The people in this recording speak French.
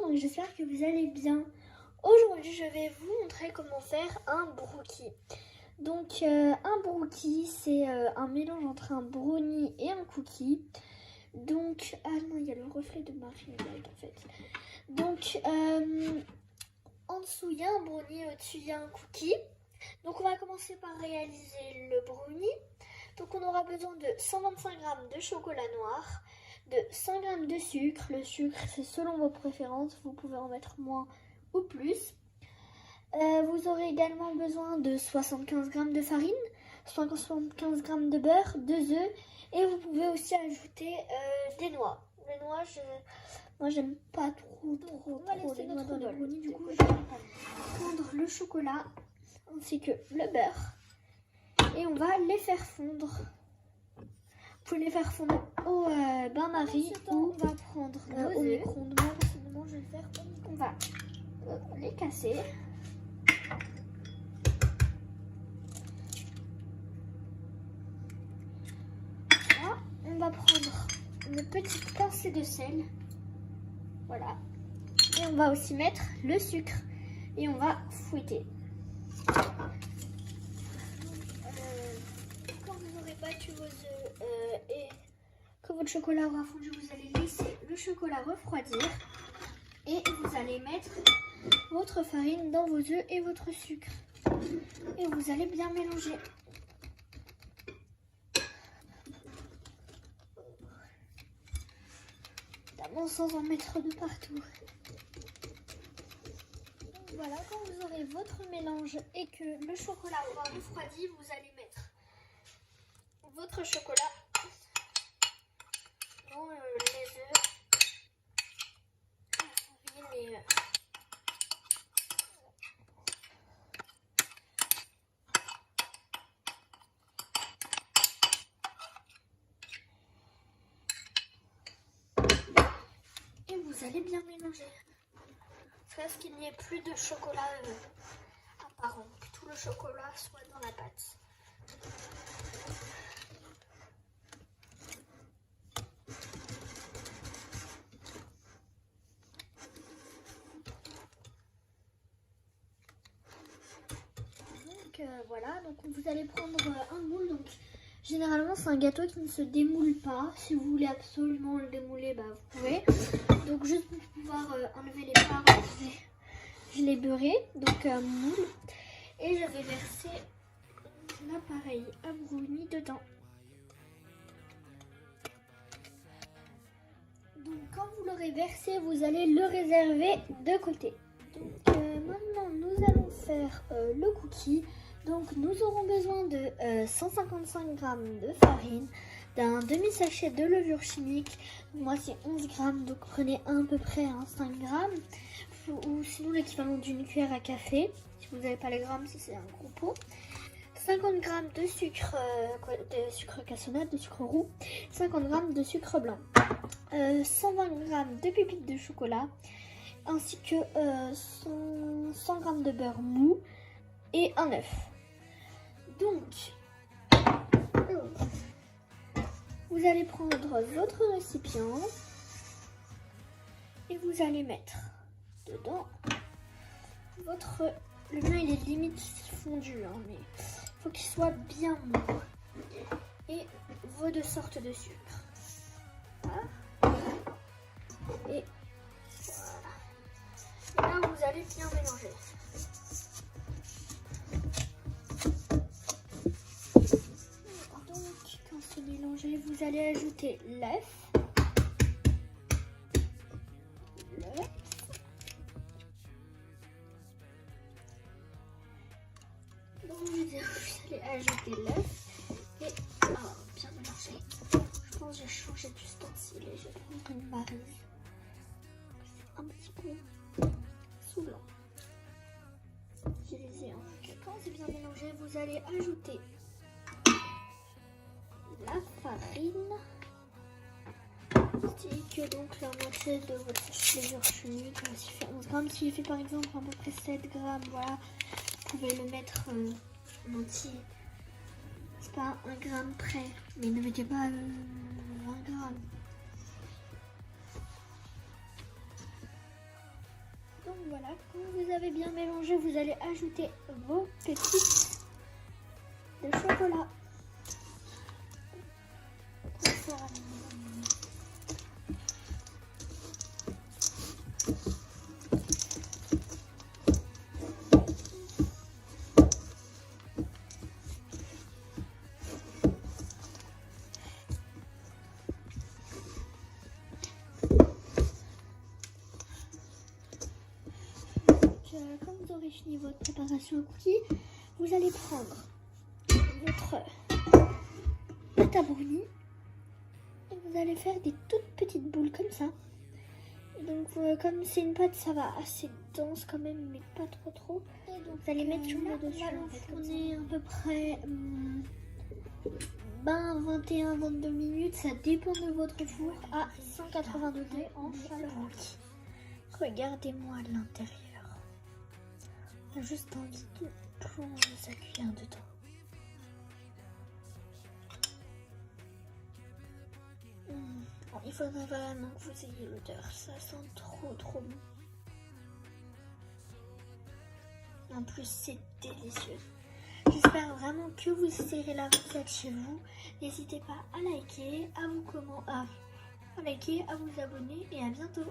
Bonjour, j'espère que vous allez bien. Aujourd'hui, je vais vous montrer comment faire un brookie. Donc, un brookie, c'est un mélange entre un brownie et un cookie. Donc, ah non, il y a le reflet de ma ring light en fait. Donc, en dessous, il y a un brownie, au-dessus, il y a un cookie. Donc, on va commencer par réaliser le brownie. Donc, on aura besoin de 125 g de chocolat noir, de 100 g de sucre. Le sucre, c'est selon vos préférences. Vous pouvez en mettre moins ou plus. Vous aurez également besoin de 75 g de farine, 75 g de beurre, 2 œufs. Et vous pouvez aussi ajouter des noix. Les noix, moi, j'aime pas trop les noix dans les brownies. Du coup, je vais prendre le chocolat ainsi que le beurre. Et on va les faire fondre. Vous pouvez les faire fondre au bain-marie ou on va prendre au micro-ondes. Moi, personnellement, je vais le faire au micro-ondes. On va les casser. Voilà. On va prendre une petite pincée de sel. Voilà. Et on va aussi mettre le sucre. Et on va fouetter. Quand vous aurez battu vos œufs et que votre chocolat aura fondu, vous allez laisser le chocolat refroidir. Et vous allez mettre votre farine dans vos œufs et votre sucre. Et vous allez bien mélanger. Évidemment sans en mettre de partout. Voilà, quand vous aurez votre mélange et que le chocolat aura refroidi, vous allez mettre votre chocolat dans les œufs. Et vous allez bien mélanger. Jusqu'à ce qu'il n'y ait plus de chocolat apparent, que tout le chocolat soit dans la pâte. Donc voilà, donc vous allez prendre un moule. Donc généralement c'est un gâteau qui ne se démoule pas. Si vous voulez absolument le démouler, bah, vous pouvez. Donc juste pour pouvoir enlever les parts, je l'ai beurré, donc un moule. Et je vais verser l'appareil à brownie dedans. Donc quand vous l'aurez versé, vous allez le réserver de côté. Donc maintenant nous allons faire le cookie. Donc nous aurons besoin de 155 g de farine, d'un demi-sachet de levure chimique. Moi c'est 11 g, donc prenez à peu près 5 g. Ou sinon l'équivalent d'une cuillère à café. Si vous n'avez pas les grammes, si c'est un gros pot. 50 g de sucre cassonade, de sucre roux. 50 g de sucre blanc. 120 g de pépites de chocolat. Ainsi que 100 g de beurre mou. Et un œuf. Donc, vous allez prendre votre récipient et vous allez mettre dedans le mien il est limite fondu, hein, mais il faut qu'il soit bien mou. Et vos 2 sortes de sucre. Voilà. Et voilà. Et là vous allez bien mélanger. Mélanger, vous allez ajouter l'œuf, vous allez ajouter l'œuf et bien mélanger. Je pense que j'ai changé d'ustensile et je vais prendre une marise. C'est un petit peu saoulant. Je les ai en quand c'est bien mélangé, vous allez ajouter la farine, ainsi que donc la moitié de votre levure chimique. S'il fait 11 g, s'il fait par exemple à peu près 7 g, voilà, vous pouvez le mettre en entier. C'est pas 1 gramme près, mais ne mettez pas 20 g. Voilà, quand vous avez bien mélangé, vous allez ajouter vos pépites de chocolat. Quand vous aurez fini votre préparation à cookies, vous allez prendre votre pâte à brownie et vous allez faire des toutes petites boules comme ça. Et donc comme c'est une pâte, ça va assez dense quand même, mais pas trop. Et donc vous allez mettre sur le dessus. On va l'enfourner à peu près 21-22 minutes, ça dépend de votre four, à 180 degrés en chaleur. Regardez-moi l'intérieur. On a juste envie de plonger sa cuillère dedans. Bon, il faudrait vraiment que vous ayez l'odeur, ça sent trop bon. En plus, c'est délicieux. J'espère vraiment que vous essayerez la recette chez vous. N'hésitez pas à liker, à vous abonner et à bientôt.